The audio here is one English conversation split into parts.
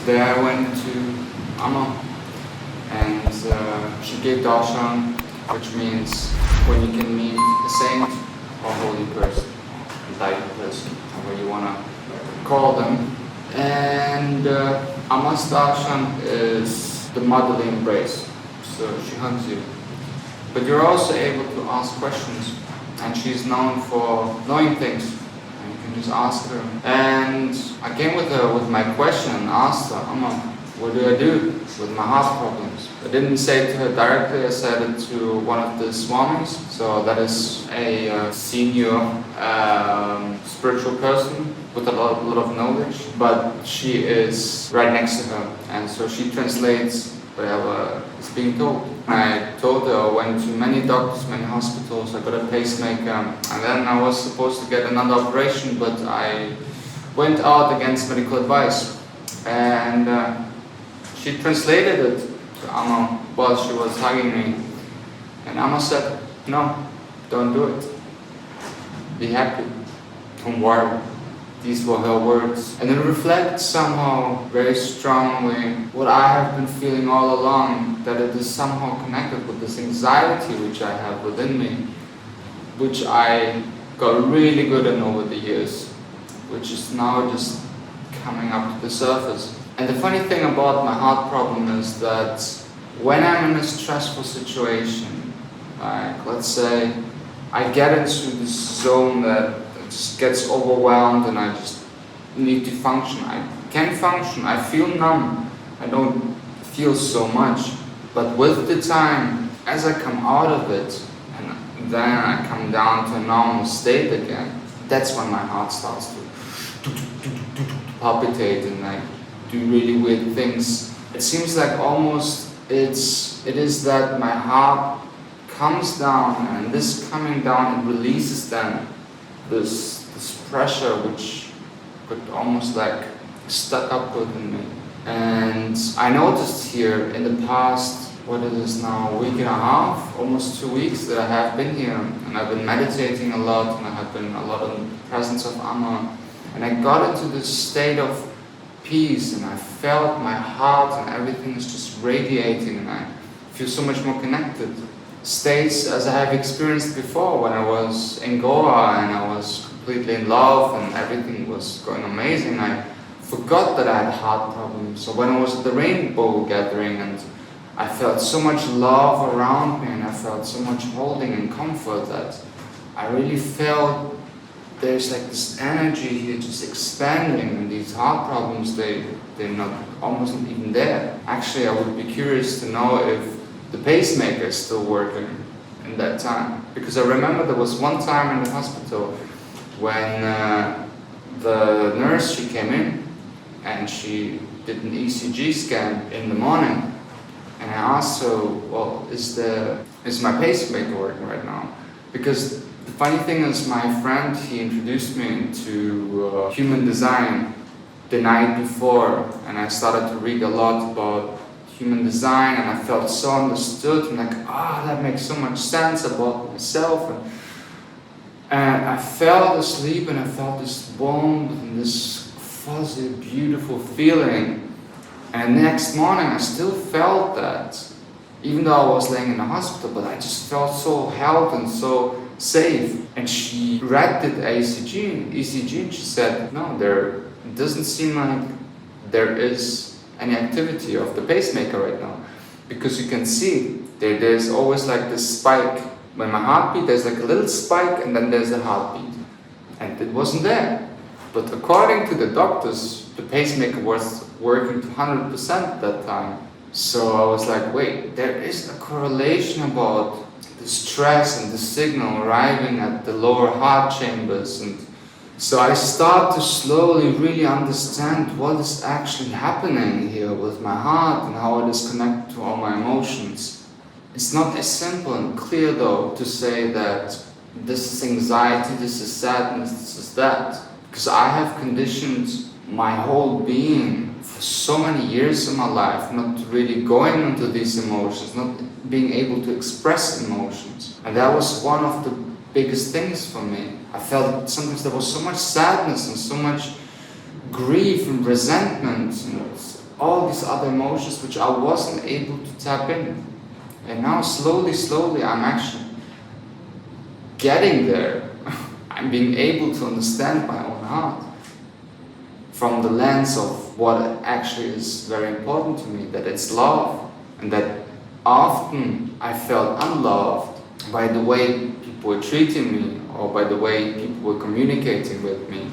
There I went to Amma, and she gave darshan, which means when you can meet a saint or holy person, enlightened person, however you want to call them. And Amma's darshan is the motherly embrace, so she hugs you. But you're also able to ask questions, and she's known for knowing things, and you can just ask her. And I came with her with my question and asked her, Amma, what do I do with my heart problems? I didn't say it to her directly, I said it to one of the swamis. So that is a senior spiritual person with a lot of knowledge, but she is right next to her, and so she translates whatever is being told. I told her I went to many doctors, many hospitals, I got a pacemaker, and then I was supposed to get another operation, but I went out against medical advice. And she translated it to Amma while she was hugging me. And Amma said, no, don't do it. Be happy, don't worry. These were her words. And it reflects somehow very strongly what I have been feeling all along, that it is somehow connected with this anxiety which I have within me, which I got really good at over the years, which is now just coming up to the surface. And the funny thing about my heart problem is that when I'm in a stressful situation, like let's say I get into this zone that just gets overwhelmed and I just need to function. I can function, I feel numb, I don't feel so much. But with the time, as I come out of it, and then I come down to a normal state again, that's when my heart starts to palpitate and like do really weird things. It seems like almost it is that my heart comes down, and this coming down, it releases then this pressure which could almost like stuck up within me. And I noticed here in the past, what it is now, a week and a half, almost 2 weeks that I have been here, and I've been meditating a lot, and I have been a lot in the presence of Amma, and I got into this state of peace, and I felt my heart and everything is just radiating, and I feel so much more connected. States as I have experienced before when I was in Goa and I was completely in love and everything was going amazing. I forgot that I had heart problems. So when I was at the rainbow gathering and I felt so much love around me and I felt so much holding and comfort that I really felt there's like this energy here just expanding, and these heart problems, they're not almost not even there. Actually, I would be curious to know if the pacemaker is still working in that time. Because I remember there was one time in the hospital when the nurse, she came in and she did an ECG scan in the morning, and I asked her, well, is my pacemaker working right now? Because the funny thing is, my friend, he introduced me into human design the night before, and I started to read a lot about human design, and I felt so understood, and like, that makes so much sense about myself. And I fell asleep, and I felt this warm and this fuzzy, beautiful feeling. And the next morning, I still felt that, even though I was laying in the hospital, but I just felt so held and so safe. And she read the ECG, and she said, no, it doesn't seem like there is any activity of the pacemaker right now, because you can see there's always like this spike. When my heartbeat, there's like a little spike, and then there's a heartbeat, and it wasn't there. But according to the doctors, the pacemaker was working to 100% that time. So I was like, wait, there is a correlation about the stress and the signal arriving at the lower heart chambers. And so I start to slowly really understand what is actually happening here with my heart and how it is connected to all my emotions. It's not as simple and clear though to say that this is anxiety, this is sadness, this is that. Because I have conditioned my whole being for so many years in my life not really going into these emotions, not being able to express emotions. And that was one of the biggest things for me. I felt sometimes there was so much sadness and so much grief and resentment, and all these other emotions which I wasn't able to tap in. And now slowly, I'm actually getting there. I'm being able to understand my own heart from the lens of what actually is very important to me, that it's love, and that often I felt unloved by the way people were treating me or by the way people were communicating with me.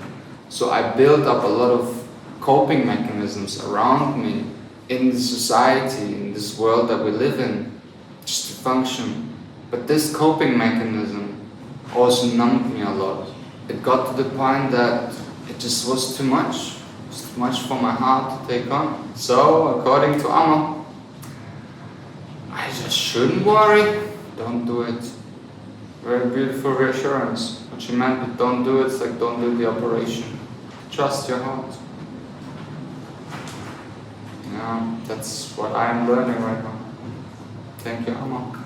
So I built up a lot of coping mechanisms around me in the society, in this world that we live in, just to function. But this coping mechanism also numbed me a lot. It got to the point that it just was too much. It was too much for my heart to take on. So, according to Amma, I just shouldn't worry. Don't do it. Very beautiful reassurance. What she meant with don't do it, it's like don't do the operation. Trust your heart. Yeah, that's what I'm learning right now. Thank you, Amma.